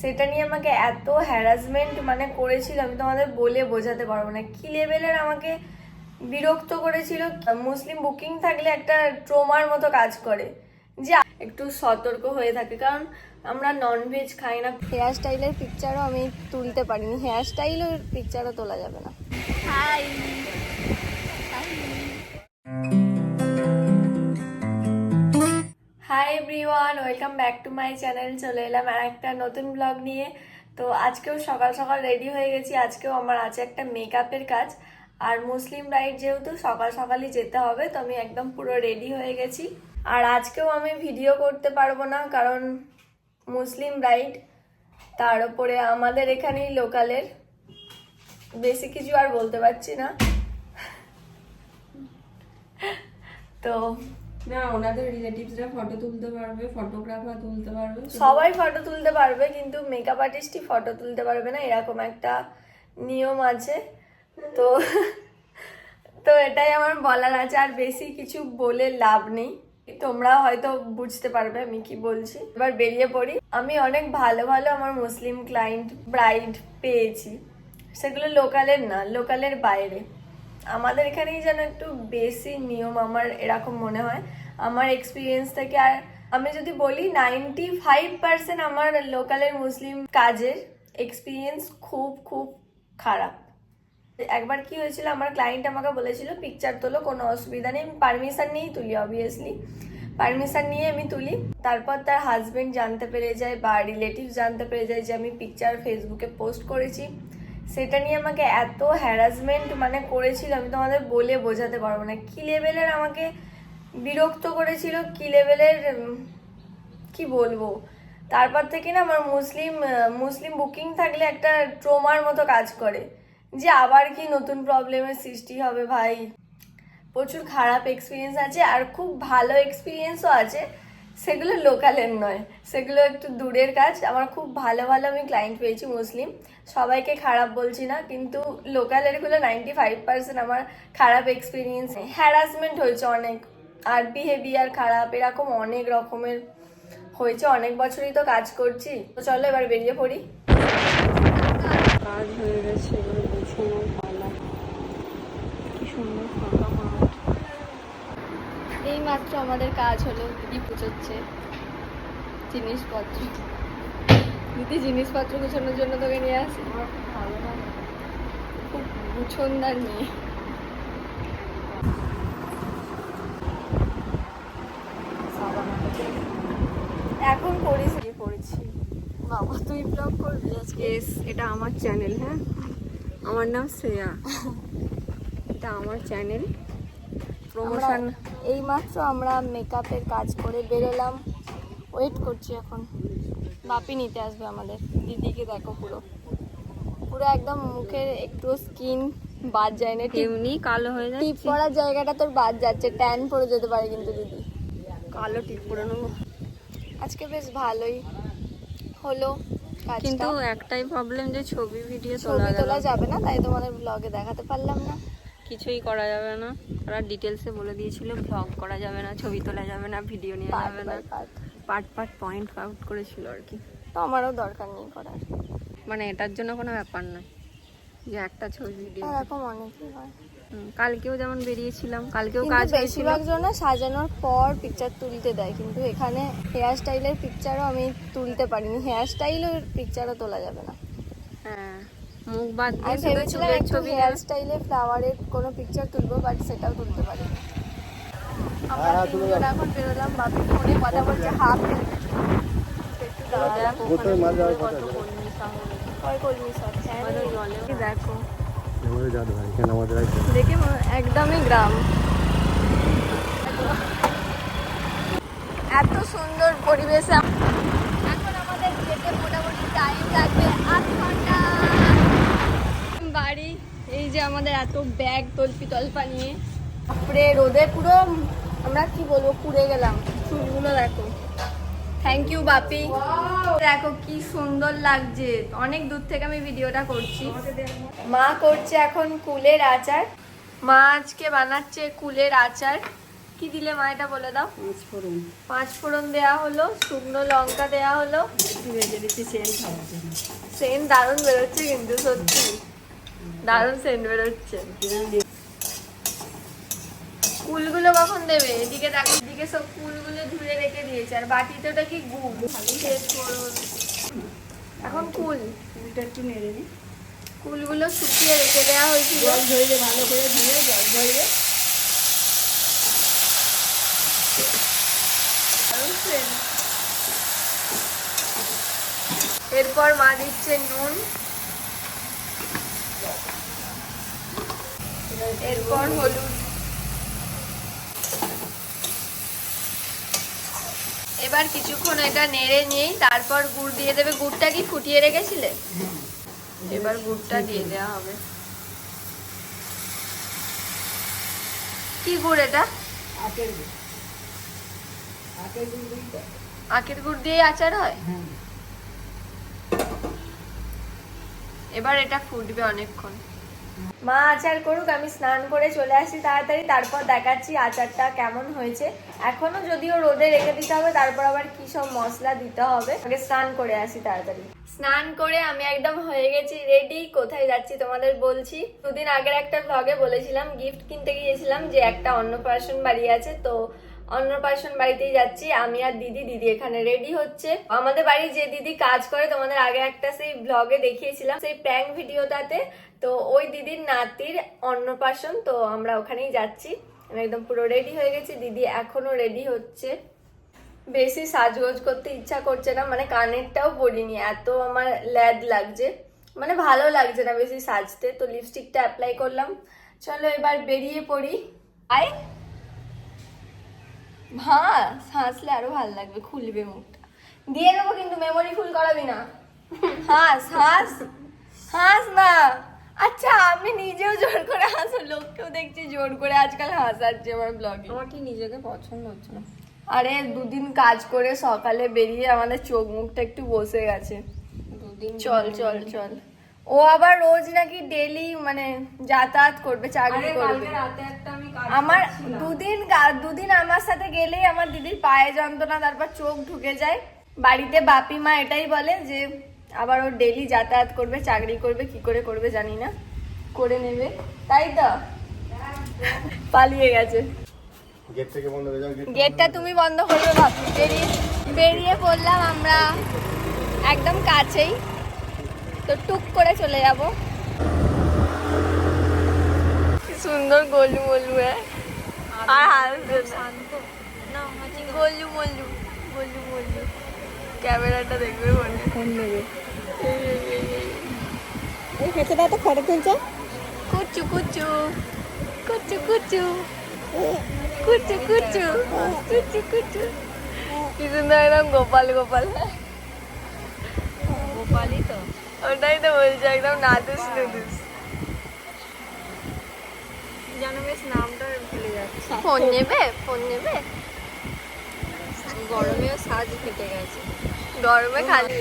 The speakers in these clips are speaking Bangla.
সেটা নিয়ে আমাকে এত হ্যারাসমেন্ট মানে করেছিল, আমি তোমাদের বলে বোঝাতে পারবো না কি লেভেলের আমাকে বিরক্ত করেছিল। মুসলিম বুকিং থাকলে একটা ট্রমার মতো কাজ করে, যে একটু সতর্ক হয়ে থাকে, কারণ আমরা ননভেজ খাই না। হেয়ার স্টাইলের পিকচারও আমি তুলতে পারিনি, হেয়ার স্টাইলের পিকচারও তোলা যাবে না। High hi everyone, welcome back to my channel. চলে এলাম আর একটা নতুন ব্লগ নিয়ে। তো আজকেও সকাল সকাল রেডি হয়ে গেছি। আজকেও আমার আছে একটা মেকআপের কাজ, আর মুসলিম ব্রাইড যেহেতু সকাল সকালই যেতে হবে, তো আমি একদম পুরো রেডি হয়ে গেছি। আর আজকেও আমি ভিডিও করতে পারবো না, কারণ মুসলিম ব্রাইড, তার উপরে আমাদের এখানেই লোকালের, বেশি কিছু আর বলতে পারছি না। তো না, ওনাদের রিলেটিভসরা ফটো তুলতে পারবে, ফটোগ্রাফার তুলতে পারবে, সবাই ফটো তুলতে পারবে, কিন্তু মেকআপ আর্টিস্টই ফটো তুলতে পারবে না, এরকম একটা নিয়ম আছে। তো তো এটাই আমার বলার আছে, আর বেশি কিছু বলে লাভ নেই, তোমরা হয়তো বুঝতে পারবে আমি কি বলছি। এবার বেরিয়ে পড়ি। আমি অনেক ভালো ভালো আমার মুসলিম ক্লায়েন্ট ব্রাইড পেয়েছি, সেগুলো লোকালের না, লোকালের বাইরে। আমাদের এখানেই যেন একটু বেশি নিয়ম, আমার এরকম মনে হয় আমার এক্সপিরিয়েন্স থেকে। আর আমি যদি বলি 95% আমার লোকালের মুসলিম কাজের এক্সপিরিয়েন্স খুব খুব খারাপ। একবার কি হয়েছিল, আমার ক্লায়েন্ট আমাকে বলেছিল পিকচার তোলো, কোনো অসুবিধা নেই, আমি পারমিশন নিয়েই তুলি, অবভিয়াসলি পারমিশন নিয়ে আমি তুলি। তারপর তার হাজবেন্ড জানতে পেরে যায় বা রিলেটিভ জানতে পেরে যায় যে আমি পিকচার ফেসবুকে পোস্ট করেছি। সেটা নিয়ে আমাকে এত হ্যারাসমেন্ট মানে করেছিল, আমি তোমাদের বলে বোঝাতে পারবো না কি লেভেলের আমাকে বিরক্ত করেছিল, কি লেভেলের কি বলবো। তারপর থেকে না আমার মুসলিম বুকিং থাকলে একটা ট্রমার মতো কাজ করে, যে আবার কি নতুন প্রবলেমের সৃষ্টি হবে। ভাই প্রচুর খারাপ এক্সপিরিয়েন্স আছে, আর খুব ভালো এক্সপিরিয়েন্সও আছে, সেগুলো লোকালের নয়, সেগুলো একটু দূরের কাজ। আমার খুব ভালো ভালো আমি ক্লায়েন্ট পেয়েছি মুসলিম, সবাইকে খারাপ বলছি না, কিন্তু লোকালেরগুলো 95% আমার খারাপ এক্সপিরিয়েন্স। হ্যারাসমেন্ট হয়েছে অনেক, আর বিহেভিয়ার খারাপ, এরকম অনেক রকমের হয়েছে। অনেক বছরই তো কাজ করছি। তো চলো এবার বেরিয়ে পড়ি। কাজ হয়ে গেছে, এবার গোছানোর পালা। কি সুন্দর ফাঁকা মাঠ। এই মাত্র আমাদের কাজ হলো, দিদি পুজোচ্ছে জিনিসপত্র। দিদি জিনিসপত্র গুছানোর জন্য তোকে নিয়ে আসি, খুব গুছনদার মেয়ে। এখন করিস কি পড়েছি বাবা, তুই ব্লগ করবি আজকে? এটা আমার চ্যানেল, হ্যাঁ, আমার নাম শ্রেয়া, এটা আমার চ্যানেল প্রমোশন। এই মাত্র আমরা মেকআপের কাজ করে বেরোলাম, ওয়েট করছি এখন, বাপি নিতে আসবে আমাদের। দিদিকে দেখো, পুরো পুরো একদম মুখের একটু স্কিন বাদ যায় না, এমনি কালো হয়ে টিপ যাচ্ছে, পড়ার জায়গাটা তোর বাদ যাচ্ছে, ট্যান পড়ে যেতে পারে কিন্তু দিদি। কালো টিপ পরে নেবো। আজকে বেশ ভালোই হলো কাজটা, কিন্তু একটাই প্রবলেম, যে ছবি ভিডিও ছবি তোলা তোলা যাবে না, তাই তোমাদের ব্লগে দেখাতে পারলাম না। কিছুই করা যাবে না, ওরা ডিটেলসে বলে দিয়েছিল ব্লগ করা যাবে না, ছবি তোলা যাবে না, ভিডিও নেওয়া যাবে না, পার্ট পয়েন্ট আউট করেছিল আর কি। তো আমারও দরকার নেই করার, মানে এটার জন্য কোনো ব্যাপার নয় যে একটা ছবি ভিডিও। এরকম অনেকই হয়। কালকেও যেমন বেরিয়েছিলাম, কালকেও কিন্তু কাজ হয়েছিল। বেশিরভাগ জন সাজানোর পর পিকচার তুলতে দেয়, কিন্তু এখানে হেয়ার স্টাইলের পিকচারও আমি তুলতে পারিনি, হেয়ার স্টাইলের পিকচারও তোলা যাবে না। হ্যাঁ, মুখ বাদ আমি দিয়ে শুধু ভেবেছিলাম চুলের একটু ছবি হেয়ার স্টাইলে ফ্লাওয়ারের কোনো পিকচার তুলবো, বাট সেটাও তুলতে পারিনি। আমরা তিনজন এখন বেরোলাম, বাপি ফোনে কথা বলছে, হাফ একটু দাঁড়ালাম। কলমি শাক, হ্যাঁ দেখো, দেখে একদমই গ্রাম। এত সুন্দর পরিবেশে এখন আমাদের যেতে মোটামুটি টাইম লাগবে 8 ঘন্টা। বাড়ি, এই যে আমাদের এত ব্যাগ তল্পা নিয়ে, তারপরে রোদে পুরো আমরা কি বলবো পুড়ে গেলাম। চুলগুলো দেখো, থ্যাংক ইউ বাপি, দেখো কি সুন্দর লাগছে। অনেক দূর থেকে আমি ভিডিওটা করছি। মা করছে এখন কুলের আচার, মা আজকে বানাচ্ছে কুলের আচার। কি দিলে মা এটা বলে দাও। 5 ফোড়ন 5 ফোড়ন দেয়া হলো, শুকনো লঙ্কা দেয়া হলো, একটু ভেজে দিচ্ছি সেন্ট খাওয়ার জন্য। সেন্ট দারুণ বেরোচ্ছে কিন্তু, সত্যি দারুণ সেন্ট বেরোচ্ছে। কুলগুলো কখন দেবে? এদিকে দেখো, এদিকে সব কুলগুলো ধুয়ে রেখে দিয়েছে, আর বাটিতে ওটা কি গুড়, তেজ ফোড়ন। এখন ফুলটা একটু নেড়ে নিই। কুলগুলো শুকিয়ে রেখে দেওয়া হয়েছিল। জল ধরিয়ে ভালো করে ধুয়ে জল ধরিয়ে এরপর মা দিচ্ছে নুন, এরপর হলুদ। এবার কিছুক্ষণ এটা নেড়ে নিয়েই তারপর গুড় দিয়ে দেবে। গুড়টা কি ফুটিয়ে রেখেছিলে? এবার গুড়টা দিয়ে দেওয়া হবে। কি গুড় এটা? আখের গুড়। আখের গুড় দিই। আখের গুড় দিয়ে আচার হয়? হ্যাঁ। এবার এটা ফুটবে অনেকক্ষণ। মা আচার করুক, আমি স্নান করে চলে আসি তাড়াতাড়ি, তারপর দেখাচ্ছি আচারটা কেমন হয়েছে। এখনো যদিও রোদে রেখে দিতে হবে, তারপর আবার কি সব মশলা দিতে হবে। আগে স্নান করে আসি তাড়াতাড়ি। স্নান করে আমি একদম হয়ে গেছি রেডি। কোথায় যাচ্ছি তোমাদের বলছি। দুদিন আগের একটা ভ্লগে বলেছিলাম গিফট কিনতে গিয়েছিলাম, যে একটা অন্নপ্রাশন বাড়ি আছে, তো অন্নপ্রাশন বাড়িতেই যাচ্ছি আমি আর দিদি। দিদি এখানে রেডি হচ্ছে। আমাদের বাড়ি যে দিদি কাজ করে, তোমাদের আগে একটা সেই ব্লগে দেখিয়েছিলাম, সেই প্র্যাঙ্ক ভিডিওটাতে, তো ওই দিদির নাতির অন্নপ্রাশন, তো আমরা ওখানেই যাচ্ছি। আমি একদম পুরো রেডি হয়ে গেছি, দিদি এখনো রেডি হচ্ছে। বেশি সাজগোজ করতে ইচ্ছা করছে না, মানে কানেরটাও পরিনি, এত আমার ল্যাদ লাগছে, মানে ভালো লাগছে না বেশি সাজতে। তো লিপস্টিকটা অ্যাপ্লাই করলাম। চলো এবার বেরিয়ে পড়ি। আয় হাসলে আরো ভালো লাগবে, খুলবে মুখটা। দিয়ে দেবো কিন্তু, মেমোরি ফুল করাবি না। হাস হাস হাস না। আচ্ছা আমি নিজেও জোর করে হাসো, লোককেও দেখছি জোর করে আজকাল হাসাচ্ছে আমার ব্লগে। আমার ঠিক নিজেকে পছন্দ হচ্ছে না। আরে দুদিন কাজ করে সকালে বেরিয়ে আমাদের চোখ মুখটা একটু বসে গেছে। দুদিন চল চল চল। ও আবার রোজ নাকি ডেলি মানে যাতায়াত করবে, চাকরি করবে। রাতে একটা আমি আমার দুদিন আমার সাথে গেলেই আমার দিদির পায়ে যন্ত্রণা, তারপর চোখ ঢুকে যায়। বাড়িতে বাপি মা এটাই বলে যে আবার ও ডেলি যাতায়াত করবে, চাকরি করবে, কি করে করবে জানি না, করে নেবে। তাই তো পালিয়ে গেছে। গেটটা তুমি বন্ধ করবে ভাবছি। বেরিয়ে পড়লাম আমরা, একদম কাছেই, তো টুক করে চলে যাব। সুন্দর গোলু মলু আর গোলু মলু গোলু মলু। ক্যামেরাটা দেখবে মনে ফোন নেবে। এই হেঁটেটা তো ফটো তুলছে। কুচু কুচু কুচু কুচু কুচু কুচু কুচু কুচু। কি সুন্দর একদম গোপাল গোপাল। গোপালই তো। ওটাই তো বলছি, একদম নাদুস নুদুস। জানো বেশ নামটা ভুলে যাচ্ছে। ফোন নেবে, ফোন নেবে। গরমেও সাজ ফেটে গেছে। গরমে খালি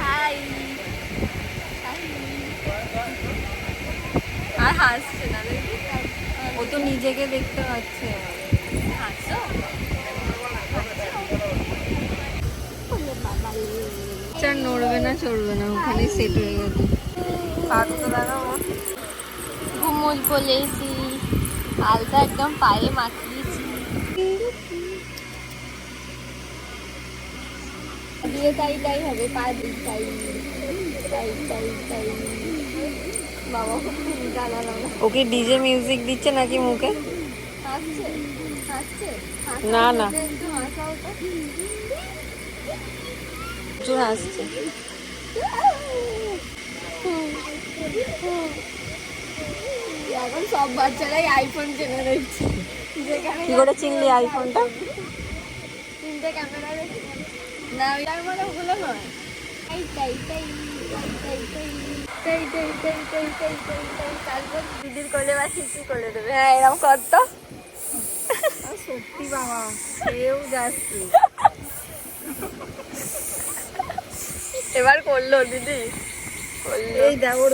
হাই আর হাসছে না দেখি। ও তো নিজেকে দেখতে পাচ্ছে। হাসছো? চার নড়বে না চড়বে না, ওখানে সেট হয়ে গেছে। পাক তো দেখাবো। ঘুমোজ বলেছি, হালকা একদম পায়ে মাখিয়েছি। দিয়ে তাই তাই হবে, পা দিই তাই তাই তাই তাই। বাবা জানালাম ও কি ডিজে মিউজিক দিচ্ছে নাকি মুখে? হাসছে হাসছে। না, না। একটু হাসাও তো। প্রচুর হাসছে। এখন সব বাচ্চারাই আইফোন চেনে দেখছি। যেখানে কি করে চিনলি আইফোনটা? তিনটে ক্যামেরা দেখি না, ওইটার মধ্যে ওগুলো নয়। তাই তাই তাই তাই তাই তাই তাই তাই তাই তাই তাই তাই। তারপর দিদির কোলে বা খিচি করে দেবে। হ্যাঁ এরকম করতো। সত্যি বাবা, সেও যাচ্ছে। এবার করলো দিদি। এই দেখ ওর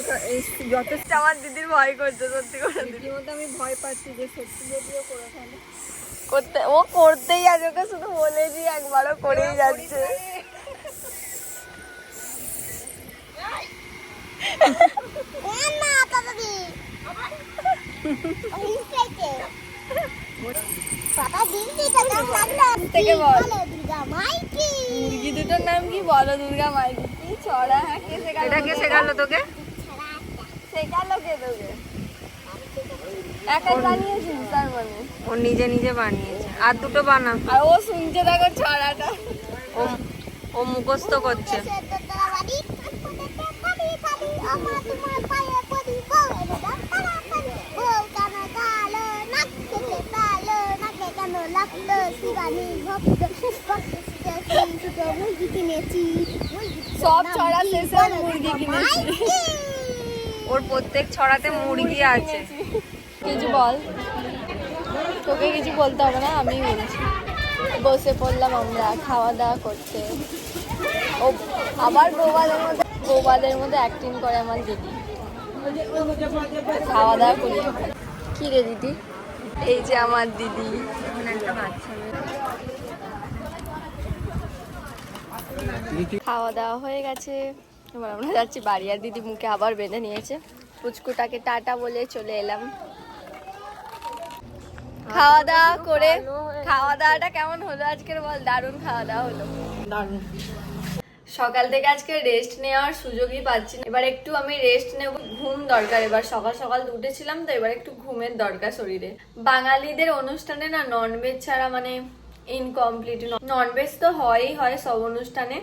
যথেষ্ট আমার দিদির ভয় করছে সত্যি করে রীতিমতো আমি ভয় পাচ্ছি যে সত্যি যদিও করে ফেলে। করতে, ও করতেই আছে, ওকে শুধু বলেছি একবারও করেই যাচ্ছে। থেকে বল মুরগি দুটোর নাম কি বলো? দুর্গা মাইকি কি ছড়া? হ্যাঁ, কে শেখালো? এটা কে শেখালো তোকে? শেখালো কে তোকে? একাই বানিয়েছিস তার মানে? ও নিজে নিজে বানিয়েছে। আর দুটো বানা। আর ও শুনছে দেখো ছড়াটা। ও ও মুখস্থ করছে। সব ছড়া শেষে মুরগি কিনেছি। ওর প্রত্যেক ছড়াতে মুরগি আছে। কিছু বল, তোকে কিছু বলতে হবে না, আমি বলছি। বসে পড়লাম আমরা খাওয়া দাওয়া করতে। ও আবার গোবালের মধ্যে অ্যাক্টিং করে আমার দিদি। খাওয়া দাওয়া করি। কি রে দিদি? এই যে আমার দিদি। এখানে একটা বাচ্চা মেয়ে। খাওয়া দাওয়া হয়ে গেছে, এবার আমরা যাচ্ছি বাড়ি। আর দিদি মুখে আবার বেঁধে নিয়েছে। পুচকুটাকে টাটা বলে চলে এলাম। খাওয়া দাওয়া করে, খাওয়া দাওয়াটা কেমন হলো আজকের বল? দারুণ খাওয়া দাওয়া হলো। দারুণ। সকাল থেকে আজকে রেস্ট নেওয়ার সুযোগই পাচ্ছি না। এবার একটু আমি রেস্ট নেব, ঘুম দরকার। এবার সকাল সকাল উঠেছিলাম তো, এবার একটু ঘুমের দরকার শরীরে। বাঙালিদের অনুষ্ঠানে না ননভেজ ছাড়া মানে ইনকমপ্লিট। ননভেজ তো হয়ই হয় সব অনুষ্ঠানে,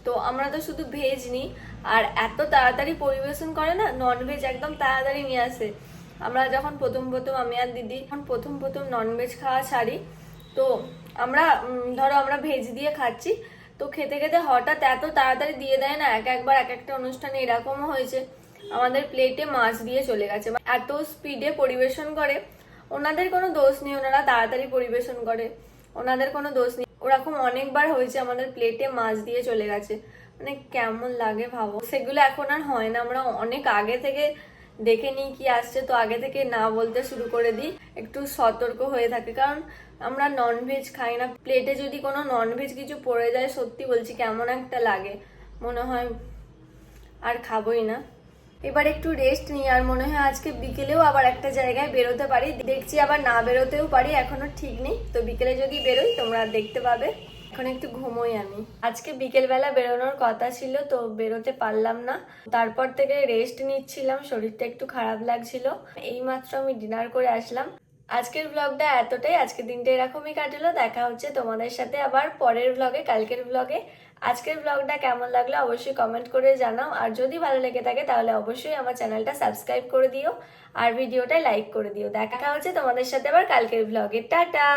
তো আমরা তো শুধু ভেজ নিই। আর এত তাড়াতাড়ি পরিবেশন করে না, ননভেজ একদম তাড়াতাড়ি নিয়ে আসে। আমরা যখন প্রথম আমি আর দিদি যখন প্রথম ননভেজ খাওয়া ছাড়ি, তো আমরা ধরো আমরা ভেজ দিয়ে খাচ্ছি, তো খেতে খেতে হঠাৎ এত তাড়াতাড়ি দিয়ে দেয় না। একবার এক একটা অনুষ্ঠানে এরকমও হয়েছে, আমাদের প্লেটে মাছ দিয়ে চলে গেছে। এত স্পিডে পরিবেশন করে, ওনাদের কোনো দোষ নেই, ওনারা তাড়াতাড়ি পরিবেশন করে, ওনাদের কোনো দোষ নেই। ওরকম অনেকবার হয়েছে আমাদের প্লেটে মাছ দিয়ে চলে গেছে, মানে কেমন লাগে ভাবো। সেগুলো এখন আর হয় না, আমরা অনেক আগে থেকে দেখে নিই কি আসছে, তো আগে থেকে না বলতে শুরু করে দিই, একটু সতর্ক হয়ে থাকি। কারণ আমরা ননভেজ খাই না, প্লেটে যদি কোনো ননভেজ কিছু পড়ে যায়, সত্যি বলছি কেমন একটা লাগে, মনে হয় আর খাবোই না। এবার একটু রেস্ট নিই, আর মনে হয় আজকে বিকেলেও আবার একটা জায়গায় বেরোতে পারি। দেখছি আবার না বেরোতেও পারি, এখনো ঠিক নেই। তো বিকেলে যদি বেরোই তোমরা দেখতে পাবে। এখন একটু ঘুমোই আমি। আজকে বিকেলবেলা বেরোনোর কথা ছিল, তো বেরোতে পারলাম না। তারপর থেকে রেস্ট নিচ্ছিলাম, শরীরটা একটু খারাপ লাগছিল। এইমাত্র আমি ডিনার করে আসলাম। আজকের ব্লগটা এতটাই। আজকের দিনটা এরকমই কাটলো। দেখা হচ্ছে তোমাদের সাথে আবার পরের ব্লগে, কালকের ব্লগে। আজকের ব্লগটা কেমন লাগলো অবশ্যই কমেন্ট করে জানাও। আর যদি ভালো লেগে থাকে তাহলে অবশ্যই আমার চ্যানেলটা সাবস্ক্রাইব করে দিও, আর ভিডিওটা লাইক করে দিও। দেখা হচ্ছে তোমাদের সাথে আবার কালকের ব্লগে। টাটা।